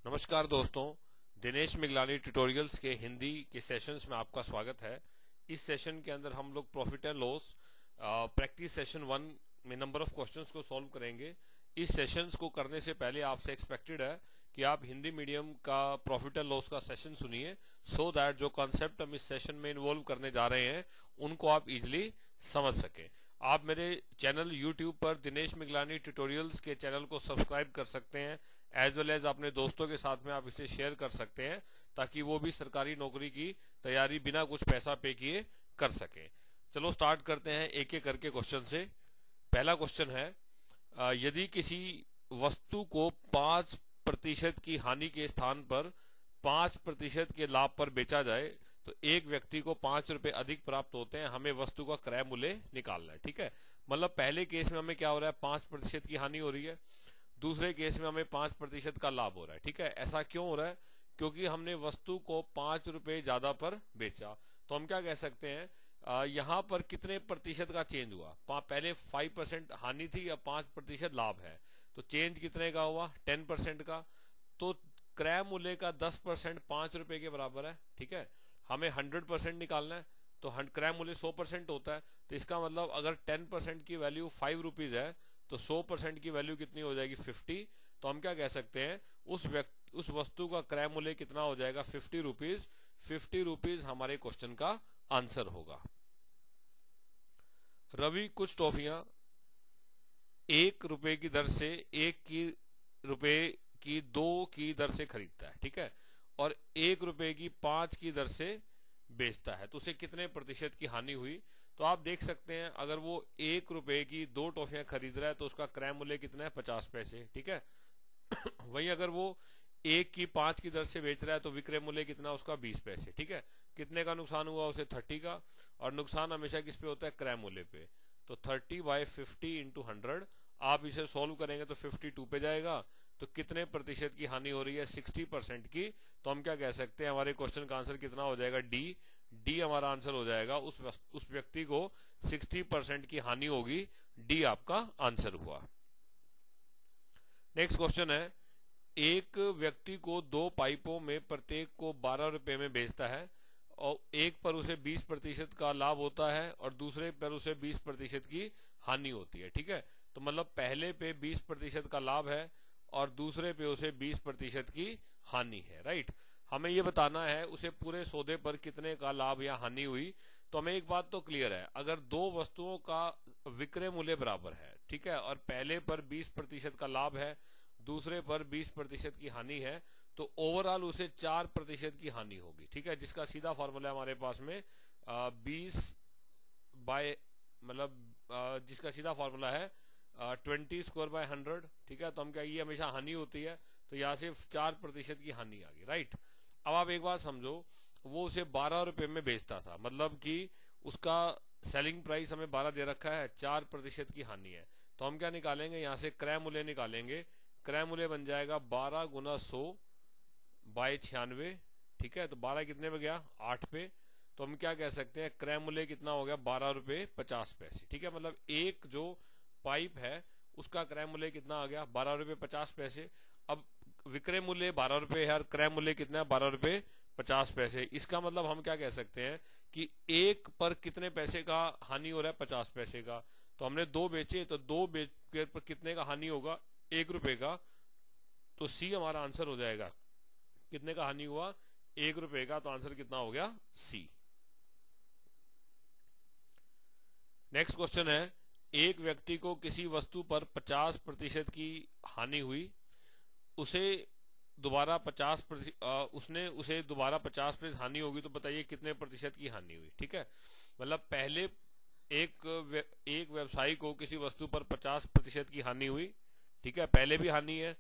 नमस्कार दोस्तों, दिनेश मिगलानी ट्यूटोरियल्स के हिंदी के सेशंस में आपका स्वागत है। इस सेशन के अंदर हम लोग profit and loss practice session 1 में नंबर ऑफ क्वेश्चंस को सॉल्व करेंगे। इस सेशंस को करने से पहले आपसे एक्सपेक्टेड है कि आप हिंदी मीडियम का प्रॉफिट एंड लॉस का सेशन सुनिए, सो दैट जो कॉन्सेप्ट हम इस सेशन में इन्वॉल्व करने जा रहे हैं उनको आप इजिली समझ सकें। आप मेरे चैनल YouTube पर दिनेश मिगलानी ट्यूटोरियल्स के चैनल को सब्सक्राइब कर सकते हैं, एज वेल एज अपने दोस्तों के साथ में आप इसे शेयर कर सकते हैं ताकि वो भी सरकारी नौकरी की तैयारी बिना कुछ पैसा पे किए कर सकें। चलो स्टार्ट करते हैं एक एक करके क्वेश्चन से। पहला क्वेश्चन है, यदि किसी वस्तु को 5% की हानि के स्थान पर 5% के लाभ पर बेचा जाए तो एक व्यक्ति को 5 रुपए अधिक प्राप्त होते हैं। हमें वस्तु का क्रय मूल्य निकालना है। ठीक है, मतलब पहले केस में हमें क्या हो रहा है, 5% की हानि हो रही है, दूसरे केस में हमें 5% का लाभ हो रहा है। ठीक है, ऐसा क्यों हो रहा है? क्योंकि हमने वस्तु को 5 रुपए ज्यादा पर बेचा। तो हम क्या कह सकते हैं, यहाँ पर कितने प्रतिशत का चेंज हुआ? पहले 5% हानि थी, अब 5% लाभ है, तो चेंज कितने का हुआ? 10% का। तो क्रय मूल्य का 10% 5 रुपए के बराबर है। ठीक है, हमें 100% निकालना है, तो क्रय मूल्य 100% होता है। तो इसका मतलब अगर 10% की वैल्यू 5 रुपीज है तो 100% की वैल्यू कितनी हो जाएगी? 50। तो हम क्या कह सकते हैं, उस वस्तु का क्रय मूल्य कितना हो जाएगा? 50 रुपीज। 50 रुपीज हमारे क्वेश्चन का आंसर होगा। रवि कुछ टॉफियां 1 रुपए की दर से 1 रुपए की 2 की दर से खरीदता है। ठीक है, और 1 रुपए की 5 की दर से बेचता है, तो उसे कितने प्रतिशत की हानि हुई? तो आप देख सकते हैं, अगर वो 1 रुपए की 2 टॉफियां खरीद रहा है तो उसका क्रय मूल्य कितना है? 50 पैसे। ठीक है, वहीं अगर वो 1 की 5 की दर से बेच रहा है तो विक्रय मूल्य कितना? उसका 20 पैसे। ठीक है, कितने का नुकसान हुआ? उसे 30 का। और नुकसान हमेशा किस पे होता है? क्रय मूल्य पे। तो 30/50 इंटू 100, आप इसे सोल्व करेंगे तो 52 पे जाएगा। तो कितने प्रतिशत की हानि हो रही है? 60% की। तो हम क्या कह सकते हैं, हमारे क्वेश्चन का आंसर कितना हो जाएगा? डी हमारा आंसर हो जाएगा। उस व्यक्ति को 60% की हानि होगी। डी आपका आंसर हुआ। नेक्स्ट क्वेश्चन है, एक व्यक्ति को 2 पाइपों में प्रत्येक को 12 रुपए में बेचता है और एक पर उसे 20% का लाभ होता है और दूसरे पर उसे 20% की हानि होती है। ठीक है, तो मतलब पहले पे 20% का लाभ है और दूसरे पे उसे 20% की हानि है। राइट, हमें ये बताना है उसे पूरे सौदे पर कितने का लाभ या हानि हुई। तो हमें एक बात तो क्लियर है, अगर दो वस्तुओं का विक्रय मूल्य बराबर है, ठीक है, और पहले पर 20% का लाभ है, दूसरे पर 20% की हानि है, तो ओवरऑल उसे 4% की हानि होगी। ठीक है, जिसका सीधा फॉर्मूला हमारे पास में 20 मतलब जिसका सीधा फॉर्मूला है 20² 100। ठीक है, तो हम क्या, ये हमेशा हानि होती है, तो यहाँ से 4% की हानि आ गई। राइट, अब आप एक बात समझो, वो उसे 12 रुपए में बेचता था, मतलब कि उसका सेलिंग प्राइस हमें 12 दे रखा है, 4% की हानि है। तो हम क्या निकालेंगे, यहाँ से क्रय मूल्य निकालेंगे। क्रय मूल्य बन जाएगा 12 गुना 100/96। ठीक है, तो 12 कितने पे गया? 8 पे। तो हम क्या कह सकते हैं, क्रय मूल्य कितना हो गया? 12 रुपए 50 पैसे। ठीक है, मतलब एक जो पाइप है उसका क्रय मूल्य कितना आ गया? 12 रुपए 50 पैसे। अब विक्रय मूल्य 12 रुपए है और क्रय मूल्य कितना है? 12 रुपए 50 पैसे। इसका मतलब हम क्या कह सकते हैं कि एक पर कितने पैसे का हानि हो रहा है? 50 पैसे का। तो हमने 2 बेचे, तो 2 बेच पर कितने का हानि होगा? 1 रुपए का। तो सी हमारा आंसर हो जाएगा। कितने का हानि हुआ? 1 रुपए का। तो आंसर कितना हो गया? सी। नेक्स्ट क्वेश्चन है, एक व्यक्ति को किसी वस्तु पर 50% की हानि हुई, उसे दोबारा 50% हानि होगी, तो बताइए कितने प्रतिशत की हानि हुई? ठीक है, मतलब पहले एक व्यवसायी को किसी वस्तु पर 50% की हानि हुई। ठीक है, पहले भी हानि है,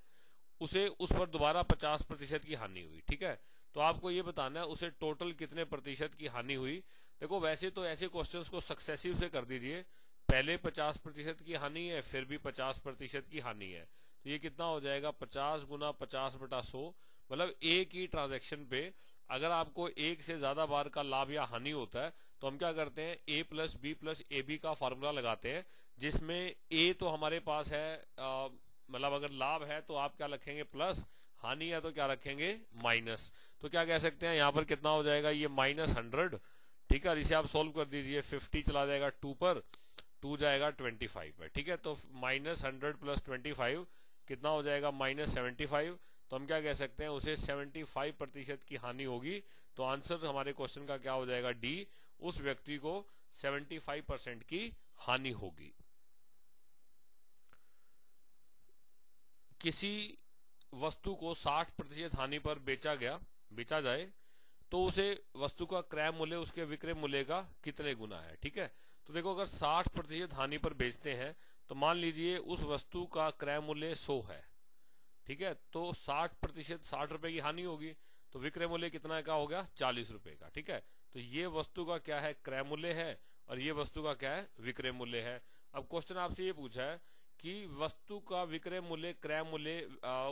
उसे उस पर दोबारा 50% की हानि हुई। ठीक है, तो आपको ये बताना है उसे टोटल कितने प्रतिशत की हानि हुई। देखो, वैसे तो ऐसे क्वेश्चंस को सक्सेसिव से कर दीजिए, पहले 50% की हानि है, फिर भी 50% की हानि है, तो ये कितना हो जाएगा? 50 गुना 50/100। मतलब एक ही ट्रांजेक्शन पे अगर आपको एक से ज्यादा बार का लाभ या हानि होता है तो हम क्या करते हैं, A+B+AB का फॉर्मूला लगाते हैं, जिसमें A तो हमारे पास है, मतलब अगर लाभ है तो आप क्या लिखेंगे? प्लस, हानि है तो क्या रखेंगे माइनस। तो क्या कह सकते हैं यहाँ पर कितना हो जाएगा, ये -100, ठीक है। इसे आप सोल्व कर दीजिए, 50 चला जाएगा 2 पर, 2 जाएगा 25 पर, ठीक है। तो -100 + 25 कितना हो जाएगा, -75। तो हम क्या कह सकते हैं, उसे 75% की हानि होगी। तो आंसर हमारे क्वेश्चन का क्या हो जाएगा, डी, उस व्यक्ति को 75% की हानि होगी। किसी वस्तु को 60% हानि पर बेचा जाए तो उसे वस्तु का क्रय मूल्य उसके विक्रय मूल्य का कितने गुना है, ठीक है। तो देखो, अगर 60% हानि पर बेचते हैं तो मान लीजिए उस वस्तु का क्रय मूल्य 100 है, ठीक है। तो 60%, 60 रुपए की हानि होगी, तो विक्रय मूल्य कितना का हो गया, 40 रुपए का, ठीक है। तो ये वस्तु का क्या है, क्रय मूल्य है, और ये वस्तु का क्या है, विक्रय मूल्य है। अब क्वेश्चन आपसे ये पूछा है कि वस्तु का विक्रय मूल्य क्रय मूल्य,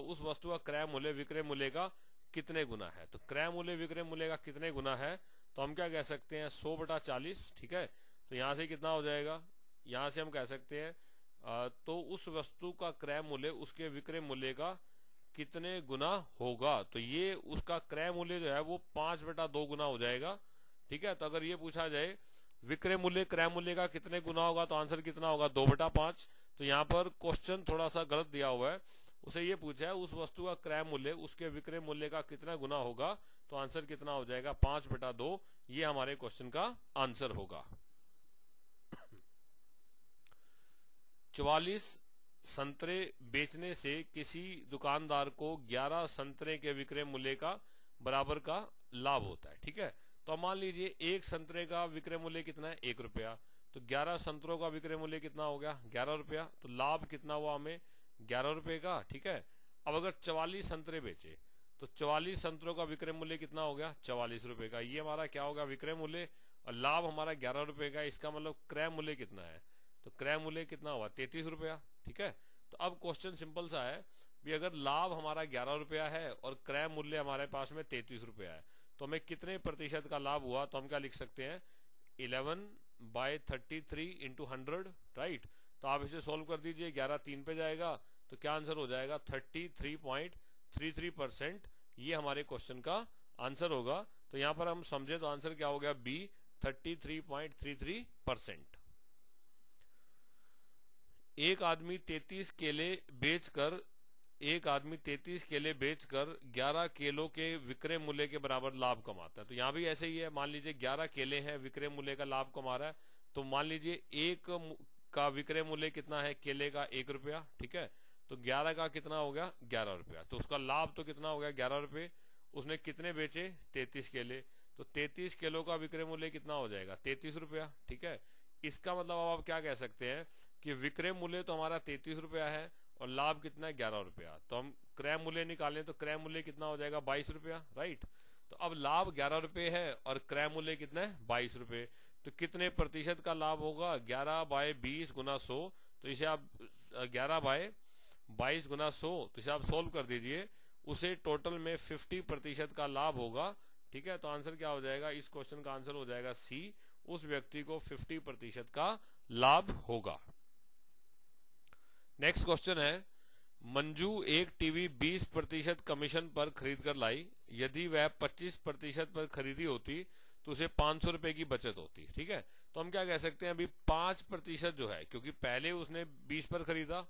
उस वस्तु का क्रय मूल्य विक्रय मूल्य का कितने गुना है। तो क्रय मूल्य विक्रय मूल्य का कितने गुना है, तो हम क्या कह सकते हैं, 100/40, ठीक है। तो यहां से कितना हो जाएगा, यहां से हम कह सकते हैं तो उस वस्तु का क्रय मूल्य उसके विक्रय मूल्य का कितने गुना होगा। तो ये उसका क्रय मूल्य जो है वो 5/2 गुना हो जाएगा, ठीक है। तो अगर ये पूछा जाए विक्रय मूल्य क्रय मूल्य का कितने गुना होगा, तो आंसर कितना होगा, 2/5। तो यहाँ पर क्वेश्चन थोड़ा सा गलत दिया हुआ है, उसे ये पूछा है उस वस्तु का क्रय मूल्य उसके विक्रय मूल्य का कितना गुना होगा। तो आंसर कितना हो जाएगा, 5/2। ये हमारे क्वेश्चन का आंसर होगा। 44 संतरे बेचने से किसी दुकानदार को 11 संतरे के विक्रय मूल्य का बराबर का लाभ होता है, ठीक है। तो मान लीजिए एक संतरे का विक्रय मूल्य कितना है, 1 रुपया। तो 11 संतरों का विक्रय मूल्य कितना हो गया, 11 रुपया। तो लाभ कितना हुआ हमें, 11 रुपए का, ठीक है। अब अगर 44 संतरे बेचे तो 44 संतरों का विक्रय मूल्य कितना हो गया, 44 रुपए का। ये हमारा क्या होगा, विक्रय मूल्य, और लाभ हमारा 11 रुपए का। इसका मतलब क्रय मूल्य कितना है, तो क्रय मूल्य कितना हुआ, 33 रुपया, ठीक है। तो अब क्वेश्चन सिंपल सा है भी, अगर लाभ हमारा 11 रुपया है और क्रय मूल्य हमारे पास में 33 रुपया है, तो हमें कितने प्रतिशत का लाभ हुआ। तो हम क्या लिख सकते हैं, 11/33 × 100, राइट। तो आप इसे सोल्व कर दीजिए, 11 3 पे जाएगा, तो क्या आंसर हो जाएगा, 33.33%। ये हमारे क्वेश्चन का आंसर होगा। तो यहां पर हम समझे तो आंसर क्या हो गया, बी, 33.33%। एक आदमी 33 केले बेचकर 11 केलों के विक्रय मूल्य के बराबर लाभ कमाता है। तो यहां भी ऐसे ही है, मान लीजिए 11 केले हैं, विक्रय मूल्य का लाभ कमा रहा है। तो मान लीजिए एक का विक्रय मूल्य कितना है, केले का 1 रुपया, ठीक है। तो 11 का कितना हो गया, 11 रुपया। तो उसका लाभ तो कितना हो गया, 11 रुपये। उसने कितने बेचे, 33 केले। तो 33 किलो का विक्रय मूल्य कितना हो जाएगा, 33 रुपया, ठीक है। इसका मतलब अब आप क्या कह सकते हैं कि विक्रय मूल्य तो हमारा 33 रुपया है और लाभ कितना है, 11 रुपया। तो हम क्रय मूल्य निकालें तो क्रय मूल्य कितना हो जाएगा, 22 रुपया, राइट। तो अब लाभ 11 रुपये है और क्रय मूल्य कितना है, 22 रुपये। तो कितने प्रतिशत का लाभ होगा, 11/20 × 100। तो इसे आप 11/22 × 100, तो इसे आप सोल्व कर दीजिए, उसे टोटल में 50% का लाभ होगा, ठीक है। तो आंसर क्या हो जाएगा, इस क्वेश्चन का आंसर हो जाएगा सी, उस व्यक्ति को 50% का लाभ होगा। नेक्स्ट क्वेश्चन है, मंजू एक टीवी 20% कमीशन पर खरीद कर लाई। यदि वह 25% पर खरीदी होती तो उसे 500 रुपए की बचत होती, ठीक है। तो हम क्या कह सकते हैं, अभी 5% जो है, क्योंकि पहले उसने 20 पर खरीदा,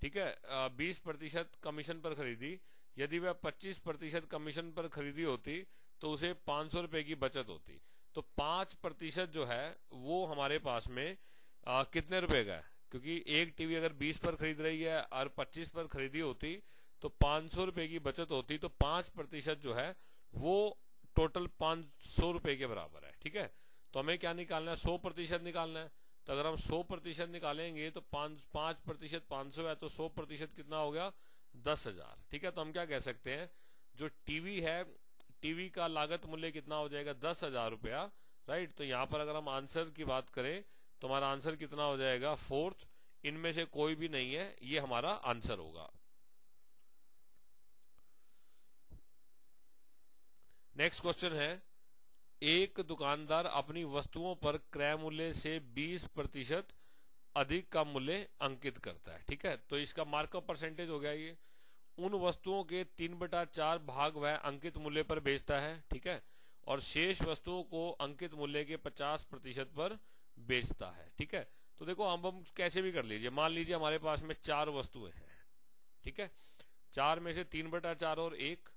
ठीक है, 20% कमीशन पर खरीदी। यदि वह 25% कमीशन पर खरीदी होती तो उसे 500 रुपए की बचत होती। तो 5% जो है वो हमारे पास में कितने रुपए का है, क्योंकि एक टीवी अगर 20 पर खरीद रही है और 25 पर खरीदी होती तो 500 रुपए की बचत होती। तो 5% जो है वो टोटल 500 रुपए के बराबर है, ठीक है। तो हमें क्या निकालना है, 100% निकालना है। तो अगर हम 100% निकालेंगे तो 5% 500 है, तो 100% कितना हो गया, 10,000, ठीक है। तो हम क्या कह सकते हैं, जो टीवी है, टीवी का लागत मूल्य कितना हो जाएगा, 10,000 रुपया, राइट। तो यहां पर अगर हम आंसर की बात करें तो हमारा आंसर कितना हो जाएगा, 4th। इनमें से कोई भी नहीं है, ये हमारा आंसर होगा। नेक्स्ट क्वेश्चन है, एक दुकानदार अपनी वस्तुओं पर क्रय मूल्य से 20% अधिक का मूल्य अंकित करता है, ठीक है। तो इसका मार्कअप परसेंटेज हो गया ये। उन वस्तुओं के 3/4 भाग वह अंकित मूल्य पर बेचता है, ठीक है, और शेष वस्तुओं को अंकित मूल्य के 50% पर बेचता है, ठीक है। तो देखो हम कैसे भी कर लीजिए, मान लीजिए हमारे पास में 4 वस्तुएं हैं, ठीक है, 4 में से 3/4 और 1।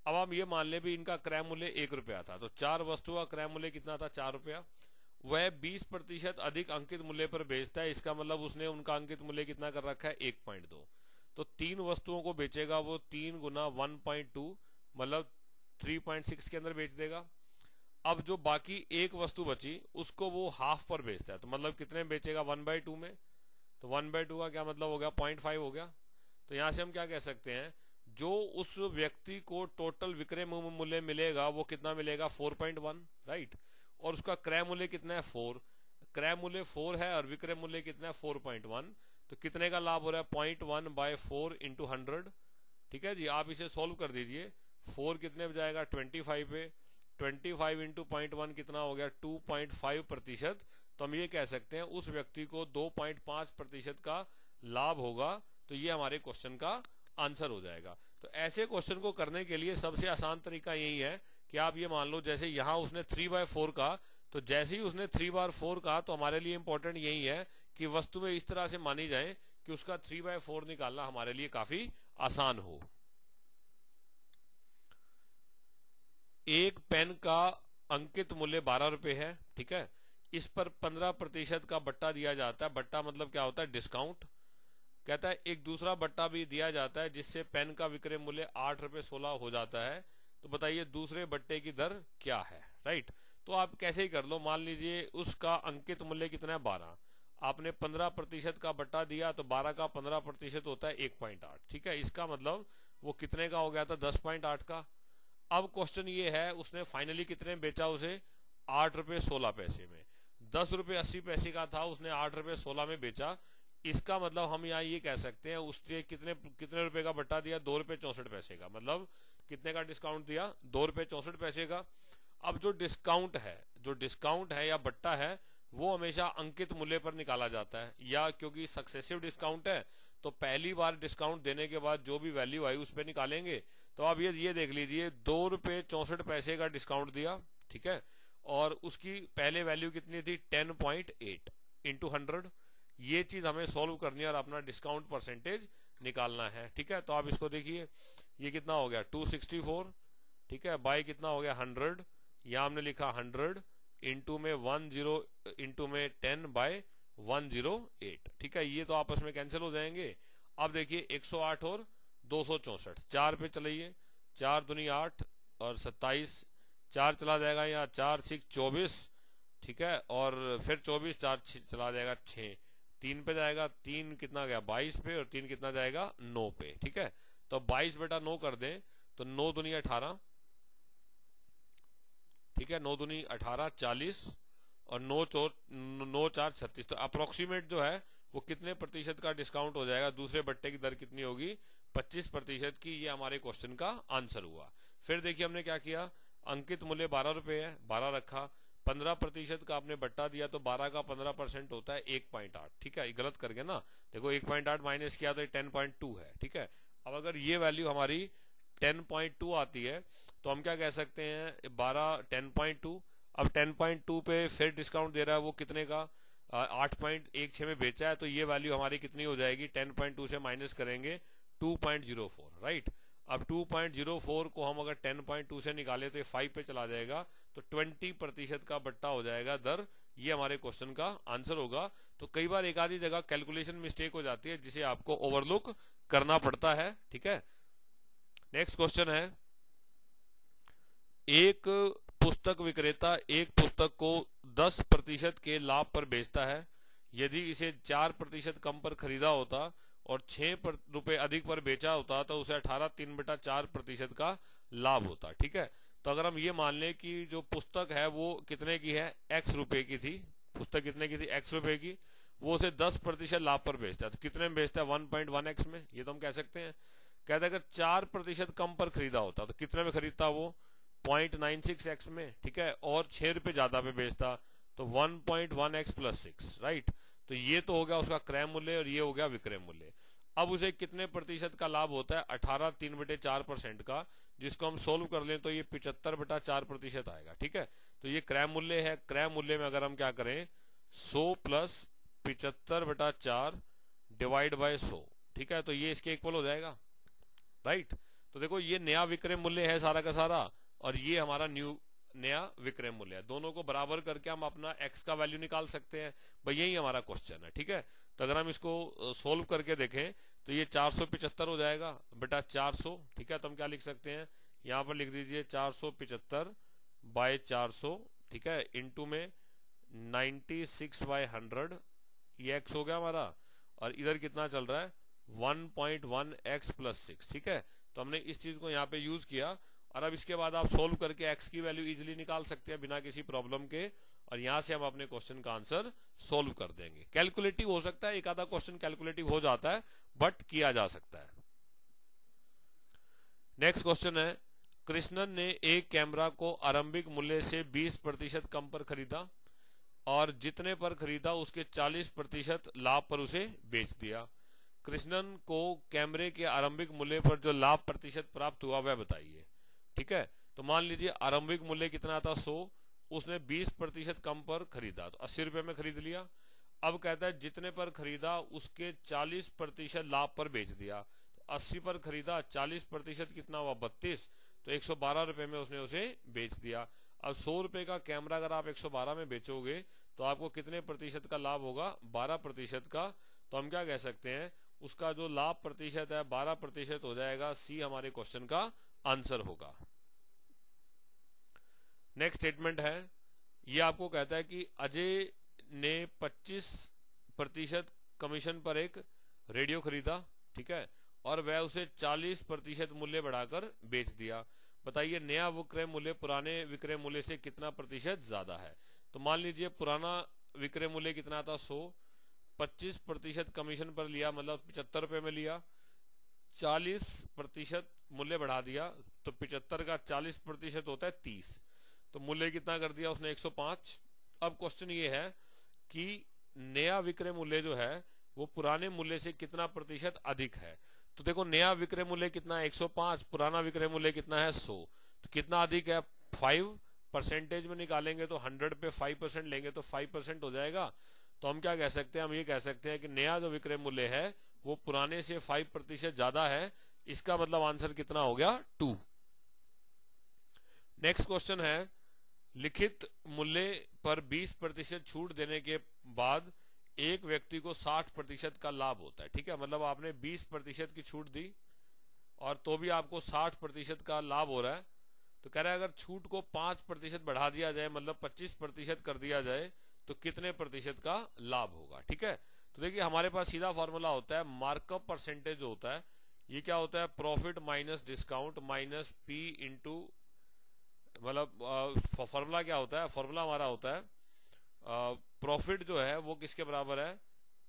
अब हम ये मान ले भी इनका क्रय मूल्य 1 रुपया था, तो 4 वस्तुओं का क्रय मूल्य कितना था, 4 रुपया। वह 20% अधिक अंकित मूल्य पर बेचता है, इसका मतलब उसने उनका अंकित मूल्य कितना कर रखा है, 1.2। तो 3 वस्तुओं को बेचेगा वो 3 गुना 1.2 मतलब 3.6 के अंदर बेच देगा। अब जो बाकी एक वस्तु बची उसको वो हाफ पर बेचता है, तो मतलब कितने में बेचेगा, 1/2 में। तो 1/2 का क्या मतलब हो गया, 0.5 हो गया। तो यहां से हम क्या कह सकते हैं, जो उस व्यक्ति को टोटल विक्रय मूल्य मिलेगा वो कितना मिलेगा, 4.1, राइट। और उसका क्रय मूल्य कितना है, 4। क्रय मूल्य 4 है और विक्रय मूल्य कितना है, 4.1। तो कितने का लाभ हो रहा है, 0.1/4 इंटू 100, ठीक है जी। आप इसे सोल्व कर दीजिए, 4 कितने पे जाएगा, 25 पे, 25 इंटू 0.1 कितना हो गया, 2.5%। तो हम ये कह सकते हैं उस व्यक्ति को 2.5% का लाभ होगा। तो ये हमारे क्वेश्चन का आंसर हो जाएगा। तो ऐसे क्वेश्चन को करने के लिए सबसे आसान तरीका यही है कि आप ये मान लो, जैसे यहां उसने 3/4 का, तो जैसे ही उसने 3/4 का, तो हमारे लिए इंपॉर्टेंट यही है कि वस्तुएं इस तरह से मानी जाए कि उसका 3/4 निकालना हमारे लिए काफी आसान हो। एक पेन का अंकित मूल्य 12 रुपए है, ठीक है, इस पर 15% का बट्टा दिया जाता है। बट्टा मतलब क्या होता है, डिस्काउंट। कहता है एक दूसरा बट्टा भी दिया जाता है जिससे पेन का विक्रय मूल्य 8 रुपए 16 हो जाता है। तो बताइए दूसरे बट्टे की दर क्या है, राइट। तो आप कैसे ही कर लो, मान लीजिए उसका अंकित मूल्य कितना है, 12। आपने 15% का बट्टा दिया, तो 12 का 15% होता है 1.8, ठीक है। इसका मतलब वो कितने का हो गया था, 10.8 का। अब क्वेश्चन ये है उसने फाइनली कितने में बेचा उसे, 8 रुपए 16 पैसे में। 10 रुपए 80 पैसे का था, उसने 8 रुपए 16 में बेचा। इसका मतलब हम यहाँ ये कह सकते हैं उसने कितने कितने रुपए का बट्टा दिया, 2 रुपए 64 पैसे का। मतलब कितने का डिस्काउंट दिया, 2 रुपए 64 पैसे का। अब जो डिस्काउंट है या बट्टा है, वो हमेशा अंकित मूल्य पर निकाला जाता है, या क्योंकि सक्सेसिव डिस्काउंट है तो पहली बार डिस्काउंट देने के बाद जो भी वैल्यू आई उस पर निकालेंगे। तो आप ये देख लीजिए, 2 रुपए 64 पैसे का डिस्काउंट दिया, ठीक है, और उसकी पहले वैल्यू कितनी थी, 10.8 इंटू 100। ये चीज हमें सॉल्व करनी है और अपना डिस्काउंट परसेंटेज निकालना है, ठीक है। तो आप इसको देखिए, ये कितना हो गया, 264, ठीक है, बाय कितना हो गया, 100। यहां हमने लिखा 100 इंटू में 10 इंटू में 10/108, ठीक है। ये तो आपस में कैंसिल हो जाएंगे। अब देखिए 108 और 264, 4 पे चलाइए, 4 दूनी 8 और 27, 4 चला जाएगा यहाँ, 4 6 24, ठीक है, और फिर 24 4 चला जाएगा 6, 3 पे जाएगा, 3 कितना गया 22 पे, और 3 कितना जाएगा 9 पे, ठीक है। तो 22/9 कर दें तो 9 दूनी 18, ठीक है, 9 दूनी 18 40, और 9 4 36। तो अप्रोक्सीमेट जो है वो कितने प्रतिशत का डिस्काउंट हो जाएगा, दूसरे बट्टे की दर कितनी होगी, 25% की। ये हमारे क्वेश्चन का आंसर हुआ। फिर देखिए हमने क्या किया, अंकित मूल्य 12 रुपए है, 12 रखा, 15% का आपने बट्टा दिया, तो 12 का 15% होता है 1.8, ठीक है। गलत करके ना, देखो 1.8 माइनस किया तो 10.2 है, ठीक है। अब अगर ये वैल्यू हमारी 10.2 आती है तो हम क्या कह सकते हैं, 12 10.2। अब 10.2 पे फिर डिस्काउंट दे रहा है, वो कितने का, 8.16 में बेचा है, तो ये वैल्यू हमारी कितनी हो जाएगी, 10.2 से माइनस करेंगे 2.04, राइट। अब 2.04 को हम अगर 10.2 से निकाले तो ये 5 पे चला जाएगा, तो 20% का बट्टा हो जाएगा दर। ये हमारे क्वेश्चन का आंसर होगा। तो कई बार एक आधी जगह कैलकुलेशन मिस्टेक हो जाती है जिसे आपको ओवरलुक करना पड़ता है, ठीक है। नेक्स्ट क्वेश्चन है, एक पुस्तक विक्रेता एक पुस्तक को 10% के लाभ पर बेचता है। यदि इसे 4% कम पर खरीदा होता और 6 रुपए अधिक पर बेचा होता तो उसे 18 3/4% का लाभ होता, ठीक है। तो अगर हम ये मान लें कि जो पुस्तक है वो कितने की है, x रुपए की थी, पुस्तक कितने की थी, x रुपए की, वो उसे 10% लाभ पर बेचता है, तो कितने में बेचता है, 1.1x में। ये तो हम कह सकते हैं। कहता है अगर 4% कम पर खरीदा होता तो कितने में खरीदता वो, 0.96x में, ठीक है, और 6 रुपए ज्यादा पे बेचता तो 1.1x + 6, राइट। तो ये तो हो गया उसका क्रय मूल्य और ये हो गया विक्रय मूल्य। अब उसे कितने प्रतिशत का लाभ होता है? 18 3/4% का, जिसको हम सोल्व कर लें तो ये 75/4% आएगा। ठीक है, तो ये क्रय मूल्य है। क्रय मूल्य में अगर हम क्या करें, 100 प्लस 75/4 डिवाइड बाय 100, ठीक है, तो ये इसके इक्वल हो जाएगा, राइट। तो देखो ये नया विक्रय मूल्य है सारा का सारा, और ये हमारा नया विक्रय मूल्य है। दोनों को बराबर करके हम अपना एक्स का वैल्यू निकाल सकते हैं भाई, यही हमारा क्वेश्चन है। ठीक है, तो अगर हम इसको सोल्व करके देखें तो ये 475 हो जाएगा बेटा 400। ठीक है, तो हम क्या लिख सकते हैं, यहां पर लिख दीजिए 475 बाय 400, ठीक है, इंटू में 96/100, ये एक्स हो गया हमारा, और इधर कितना चल रहा है 1.1 x प्लस 6। ठीक है, तो हमने इस चीज को यहाँ पे यूज किया, और अब इसके बाद आप सोल्व करके एक्स की वैल्यू इजीली निकाल सकते हैं बिना किसी प्रॉब्लम के, और यहां से हम अपने क्वेश्चन का आंसर सोल्व कर देंगे। कैलकुलेटिव हो सकता है, एक आधा क्वेश्चन कैलकुलेटिव हो जाता है, बट किया जा सकता है। नेक्स्ट क्वेश्चन है, कृष्णन ने एक कैमरा को आरंभिक मूल्य से 20% कम पर खरीदा और जितने पर खरीदा उसके 40% लाभ पर उसे बेच दिया। कृष्णन को कैमरे के आरंभिक मूल्य पर जो लाभ प्रतिशत प्राप्त हुआ वह बताइए। ठीक है, तो मान लीजिए आरंभिक मूल्य कितना था 100, उसने 20% कम पर खरीदा, तो 80 रुपए में खरीद लिया। अब कहता है जितने पर खरीदा उसके 40% लाभ पर बेच दिया। तो 80 पर खरीदा, 40% कितना हुआ 32, तो 112 रुपए में उसने उसे बेच दिया। अब 100 रुपए का कैमरा अगर आप 112 में बेचोगे तो आपको कितने प्रतिशत का लाभ होगा, 12% का। तो हम क्या कह सकते हैं, उसका जो लाभ प्रतिशत है 12% हो जाएगा। सी हमारे क्वेश्चन का आंसर होगा। नेक्स्ट स्टेटमेंट है, ये आपको कहता है कि अजय ने 25% कमीशन पर एक रेडियो खरीदा, ठीक है, और वह उसे 40% मूल्य बढ़ाकर बेच दिया। बताइए नया विक्रय मूल्य पुराने विक्रय मूल्य से कितना प्रतिशत ज्यादा है। तो मान लीजिए पुराना विक्रय मूल्य कितना था 100, 25% कमीशन पर लिया, मतलब 75 रुपए में लिया, 40% मूल्य बढ़ा दिया, तो 75 का 40% होता है 30, तो मूल्य कितना कर दिया उसने 105। अब क्वेश्चन ये है कि नया विक्रय मूल्य जो है वो पुराने मूल्य से कितना प्रतिशत अधिक है। तो देखो नया विक्रय मूल्य कितना है 105, पुराना विक्रय मूल्य कितना है 100, तो कितना अधिक है 5% में निकालेंगे तो 100 पे 5% लेंगे तो 5% हो जाएगा। तो हम क्या कह सकते हैं, हम ये कह सकते हैं कि नया जो विक्रय मूल्य है वो पुराने से 5% ज्यादा है। इसका मतलब आंसर कितना हो गया 2। नेक्स्ट क्वेश्चन है, लिखित मूल्य पर 20% छूट देने के बाद एक व्यक्ति को 60% का लाभ होता है। ठीक है, मतलब आपने 20% की छूट दी और तो भी आपको 60% का लाभ हो रहा है। तो कह रहा है अगर छूट को 5% बढ़ा दिया जाए, मतलब 25% कर दिया जाए, तो कितने प्रतिशत का लाभ होगा। ठीक है, तो देखिए हमारे पास सीधा फॉर्मूला होता है, मार्कअप परसेंटेज होता है, ये क्या होता है profit minus discount minus P into, मतलब फॉर्मूला क्या होता है, फॉर्मूला हमारा होता है प्रॉफिट जो है वो किसके बराबर है,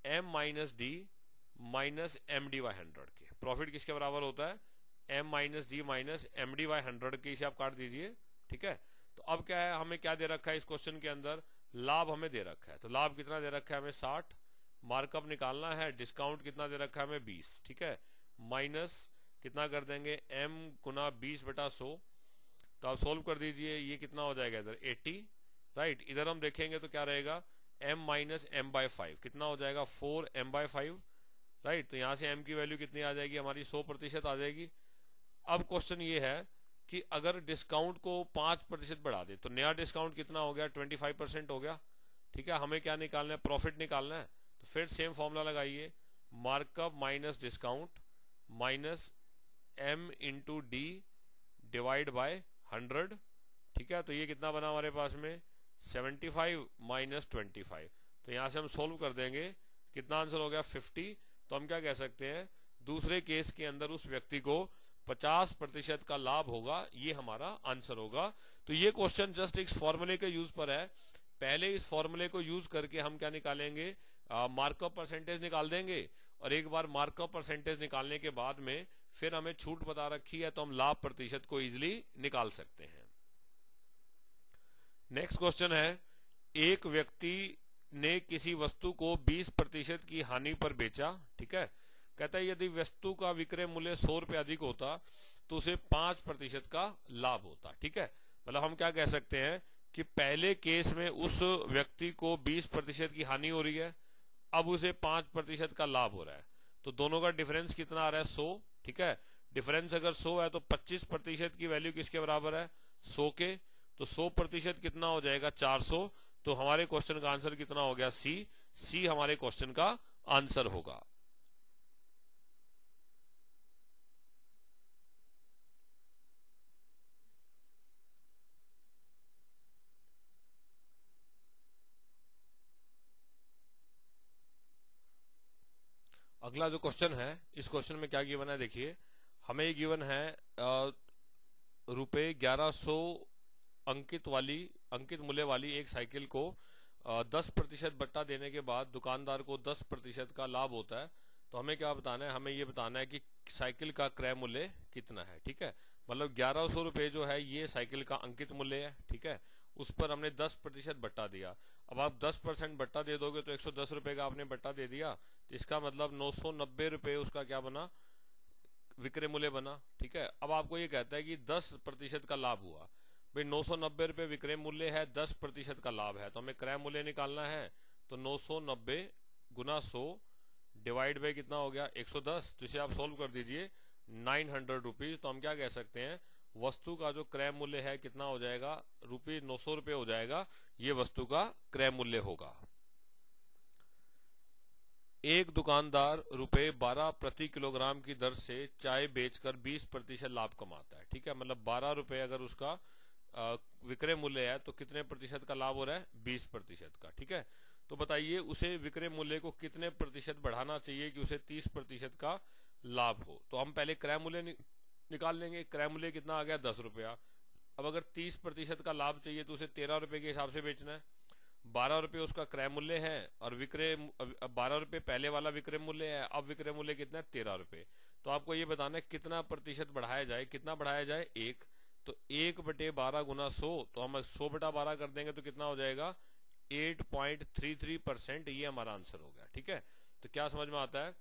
m minus D minus M D by 100 के। प्रॉफिट किसके बराबर होता है, m minus D minus M D by 100 के, इसे आप काट दीजिए। ठीक है, तो अब क्या है, हमें क्या दे रखा है इस क्वेश्चन के अंदर, लाभ हमें दे रखा है। तो लाभ कितना दे रखा है हमें 60, मार्कअप निकालना है, डिस्काउंट कितना दे रखा है हमें 20, ठीक है, माइनस कितना कर देंगे m गुना 20/100, तो आप सोल्व कर दीजिए, ये कितना हो जाएगा इधर 80, राइट। इधर हम देखेंगे तो क्या रहेगा m माइनस एम बाई 5, कितना हो जाएगा 4m/5, राइट। तो यहां से m की वैल्यू कितनी आ जाएगी हमारी 100% आ जाएगी। अब क्वेश्चन ये है कि अगर डिस्काउंट को 5% बढ़ा दे तो नया डिस्काउंट कितना हो गया 25% हो गया। ठीक है, हमें क्या निकालना है, प्रॉफिट निकालना है। तो फिर सेम फॉर्मूला लगाइए, markup minus discount minus m into D divide by 100। ठीक है, तो ये कितना बना हमारे पास में 75 माइनस 25, तो यहां से हम सोल्व कर देंगे, कितना आंसर हो गया 50। तो हम क्या कह सकते हैं, दूसरे केस के अंदर उस व्यक्ति को 50% का लाभ होगा, ये हमारा आंसर होगा। तो ये क्वेश्चन जस्ट इस फॉर्मूले के यूज पर है। पहले इस फॉर्मूले को यूज करके हम क्या निकालेंगे, मार्कअप परसेंटेज निकाल देंगे, और एक बार मार्कअप परसेंटेज निकालने के बाद में फिर हमें छूट बता रखी है तो हम लाभ प्रतिशत को इजिली निकाल सकते हैं। नेक्स्ट क्वेश्चन है, एक व्यक्ति ने किसी वस्तु को 20% की हानि पर बेचा। ठीक है, कहता है यदि वस्तु का विक्रय मूल्य 100 रुपये अधिक होता तो उसे 5% का लाभ होता। ठीक है, मतलब हम क्या कह सकते हैं कि पहले केस में उस व्यक्ति को 20% की हानि हो रही है, अब उसे 5% का लाभ हो रहा है, तो दोनों का डिफरेंस कितना आ रहा है 100। ठीक है, डिफरेंस अगर 100 है तो 25% की वैल्यू किसके बराबर है 100 के, तो 100% कितना हो जाएगा 400। तो हमारे क्वेश्चन का आंसर कितना हो गया सी। सी हमारे क्वेश्चन का आंसर होगा। अगला जो क्वेश्चन है, इस क्वेश्चन में क्या गिवन है देखिए, हमें ये गिवन है रुपए 1100 अंकित मूल्य वाली एक साइकिल को 10% बट्टा देने के बाद दुकानदार को 10% का लाभ होता है। तो हमें क्या बताना है, हमें ये बताना है कि साइकिल का क्रय मूल्य कितना है। ठीक है, मतलब 1100 रुपये जो है ये साइकिल का अंकित मूल्य है। ठीक है, उस पर हमने 10% बट्टा दिया। अब आप 10% बट्टा दे दोगे तो 110 रुपए का आपने बट्टा दे दिया, तो इसका मतलब 990 रुपये उसका क्या बना, विक्रय मूल्य बना। ठीक है, अब आपको ये कहता है कि 10% का लाभ हुआ। भाई 990 रुपये विक्रय मूल्य है, 10% का लाभ है, तो हमें क्रय मूल्य निकालना है। तो 990 गुना 100 डिवाइड बाई कितना हो गया 110। तो इसे आप सोल्व कर दीजिए 900 रुपीज। तो हम क्या कह सकते हैं, वस्तु का जो क्रय मूल्य है कितना हो जाएगा, 900 रुपये हो जाएगा, ये वस्तु का क्रय मूल्य होगा। एक दुकानदार रुपए 12 प्रति किलोग्राम की दर से चाय बेचकर 20% लाभ कमाता है। ठीक है, मतलब 12 रुपए अगर उसका विक्रय मूल्य है तो कितने प्रतिशत का लाभ हो रहा है 20% का। ठीक है, तो बताइए उसे विक्रय मूल्य को कितने प्रतिशत बढ़ाना चाहिए कि उसे 30% का लाभ हो। तो हम पहले क्रय मूल्य निकाल लेंगे। क्रय मूल्य कितना आ गया 10 रुपया। अब अगर 30% का लाभ चाहिए तो उसे 13 रुपए के हिसाब से बेचना है। 12 रुपये उसका क्रय मूल्य है और विक्रय 12 रुपये पहले वाला विक्रय मूल्य है, अब विक्रय मूल्य कितना है 13 रुपये। तो आपको ये बताना है कितना प्रतिशत बढ़ाया जाए, कितना बढ़ाया जाए 1। तो 1/12 गुना 100, तो हम 100/12 कर देंगे तो कितना हो जाएगा 8.33%। ये हमारा आंसर हो गया। ठीक है, तो क्या समझ में आता है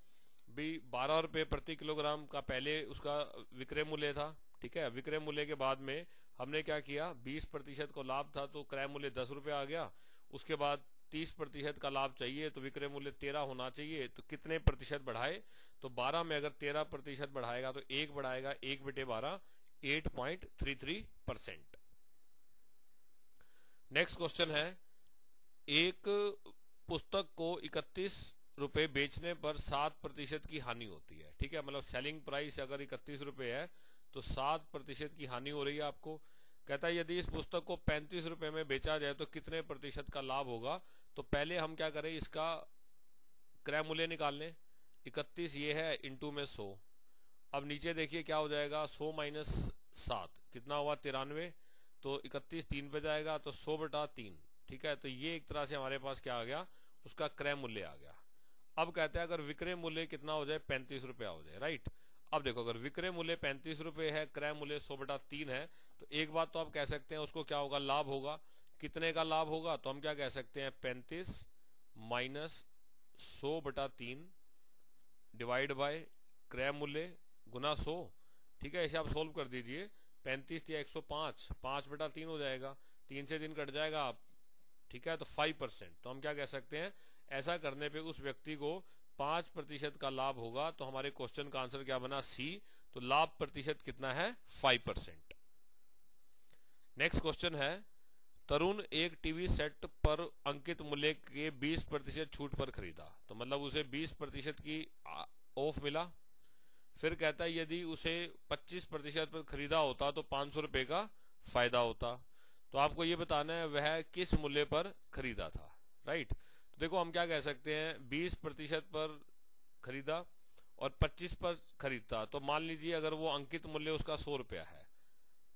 भी 12 रुपये प्रति किलोग्राम का पहले उसका विक्रय मूल्य था। ठीक है, विक्रय मूल्य के बाद में हमने क्या किया, 20% को लाभ था तो क्रय मूल्य 10 रुपये आ गया। उसके बाद 30% का लाभ चाहिए तो विक्रय मूल्य 13 होना चाहिए। तो कितने प्रतिशत बढ़ाए, तो 12 में अगर 13% बढ़ाएगा तो 1 बढ़ाएगा, 1/12 8.33%। नेक्स्ट क्वेश्चन है, एक पुस्तक को 31 रुपए बेचने पर 7% की हानि होती है। ठीक है, मतलब सेलिंग प्राइस अगर 31 रुपए है तो 7% की हानि हो रही है आपको। कहता है यदि इस पुस्तक को 35 रुपए में बेचा जाए तो कितने प्रतिशत का लाभ होगा। तो पहले हम क्या करें, इसका क्रय मूल्य निकाल लें। 31 ये है, इंटू में 100। अब नीचे देखिए क्या हो जाएगा, 100 माइनस 7 कितना हुआ 93। तो 31 3 पे जाएगा तो 100/3। ठीक है, तो ये एक तरह से हमारे पास क्या आ गया, उसका क्रय मूल्य आ गया। अब कहते हैं अगर विक्रय मूल्य कितना हो जाए 35 रुपया हो जाए। राइट, अब देखो अगर विक्रय मूल्य 35 रुपए है, क्रय मूल्य 100/3 है, तो एक बात तो आप कह सकते हैं उसको क्या होगा, लाभ होगा। कितने का लाभ होगा, तो हम क्या कह सकते हैं 35 माइनस 100/3 डिवाइड बाय क्रय मूल्य गुना 100। ठीक है, इसे आप सोल्व कर दीजिए। 35 या 105, 5/3 हो जाएगा, 3 से 3 कट जाएगा आप। ठीक है, तो 5%। तो हम क्या कह सकते हैं, ऐसा करने पे उस व्यक्ति को 5% का लाभ होगा। तो हमारे क्वेश्चन का आंसर क्या बना, सी। तो लाभ प्रतिशत कितना है 5%। नेक्स्ट क्वेश्चन है, तरुण एक टीवी सेट पर अंकित मूल्य के 20% छूट पर खरीदा। तो मतलब उसे 20% की ऑफ मिला। फिर कहता है यदि उसे 25% पर खरीदा होता तो 500 रुपए का फायदा होता। तो आपको ये बताना है वह किस मूल्य पर खरीदा था। राइट, तो देखो हम क्या कह सकते हैं, 20% पर खरीदा और 25 पर खरीदता। तो मान लीजिए अगर वो अंकित मूल्य उसका 100 रुपया है।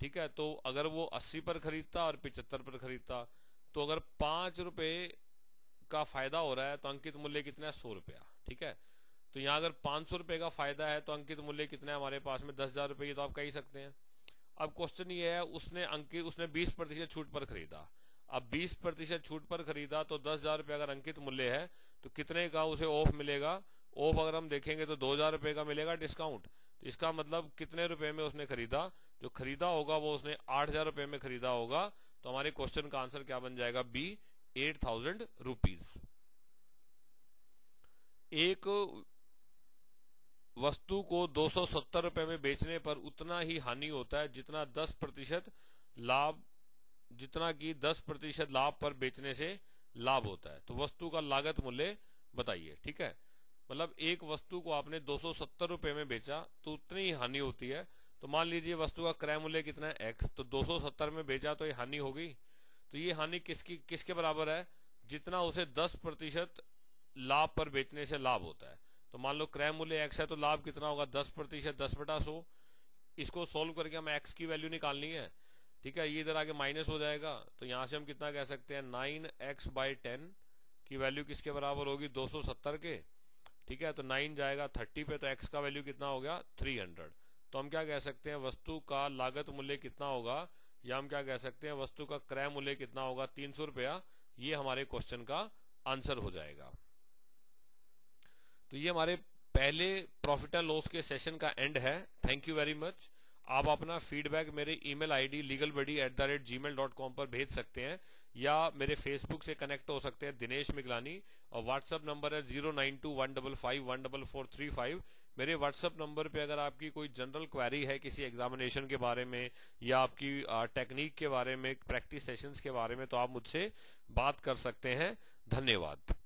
ठीक है, तो अगर वो 80 पर खरीदता और 75 पर खरीदता, तो अगर 5 रुपए का फायदा हो रहा है तो अंकित मूल्य कितना है 100 रुपया। ठीक है, तो यहाँ अगर 500 रुपए का फायदा है तो अंकित मूल्य कितना है हमारे पास में 10,000 रुपए, ये तो आप कह ही सकते हैं। अब क्वेश्चन ये है, उसने 20% छूट पर खरीदा। अब 20% छूट पर खरीदा तो 10,000 रुपए अगर अंकित मूल्य है तो कितने का उसे ऑफ मिलेगा, ऑफ अगर हम देखेंगे तो 2000 रुपए का मिलेगा डिस्काउंट। तो इसका मतलब कितने रुपए में उसने खरीदा, जो खरीदा होगा वो उसने 8000 रुपए में खरीदा होगा। तो हमारे क्वेश्चन का आंसर क्या बन जाएगा, बी 8000 रुपीज। एक वस्तु को 270 रुपए में बेचने पर उतना ही हानि होता है जितना 10% लाभ, जितना कि 10% लाभ पर बेचने से लाभ होता है। तो वस्तु का लागत मूल्य बताइए। ठीक है, मतलब एक वस्तु को आपने 270 रुपए में बेचा तो उतनी ही हानि होती है। तो मान लीजिए वस्तु का क्रय मूल्य कितना है, एक्स, तो 270 में बेचा तो ये हानि हो गई। तो ये हानि किसके बराबर है, जितना उसे 10% लाभ पर बेचने से लाभ होता है। तो मान लो क्रय मूल्य एक्स है तो लाभ कितना होगा, 10%, 10/100। इसको सोल्व करके हमें एक्स की वैल्यू निकालनी है। ठीक है, ये इधर आगे माइनस हो जाएगा, तो यहां से हम कितना कह सकते हैं, 9x/10 की वैल्यू किसके बराबर होगी, 270 के। ठीक है, तो 9 जाएगा 30 पे, तो x का वैल्यू कितना हो गया, 300। तो हम क्या कह सकते हैं, वस्तु का लागत मूल्य कितना होगा, या हम क्या कह सकते हैं वस्तु का क्रय मूल्य कितना होगा, 300 रुपया। ये हमारे क्वेश्चन का आंसर हो जाएगा। तो ये हमारे पहले प्रॉफिट एंड लॉस के सेशन का एंड है। Thank you very much. आप अपना फीडबैक मेरे ईमेल आईडी legalbuddy@gmail.com पर भेज सकते हैं, या मेरे फेसबुक से कनेक्ट हो सकते हैं, दिनेश मिगलानी। और व्हाट्सएप नंबर है 09215514435। मेरे व्हाट्सएप नंबर पे अगर आपकी कोई जनरल क्वेरी है किसी एग्जामिनेशन के बारे में, या आपकी टेक्निक के बारे में, प्रैक्टिस सेशंस के बारे में, तो आप मुझसे बात कर सकते हैं। धन्यवाद।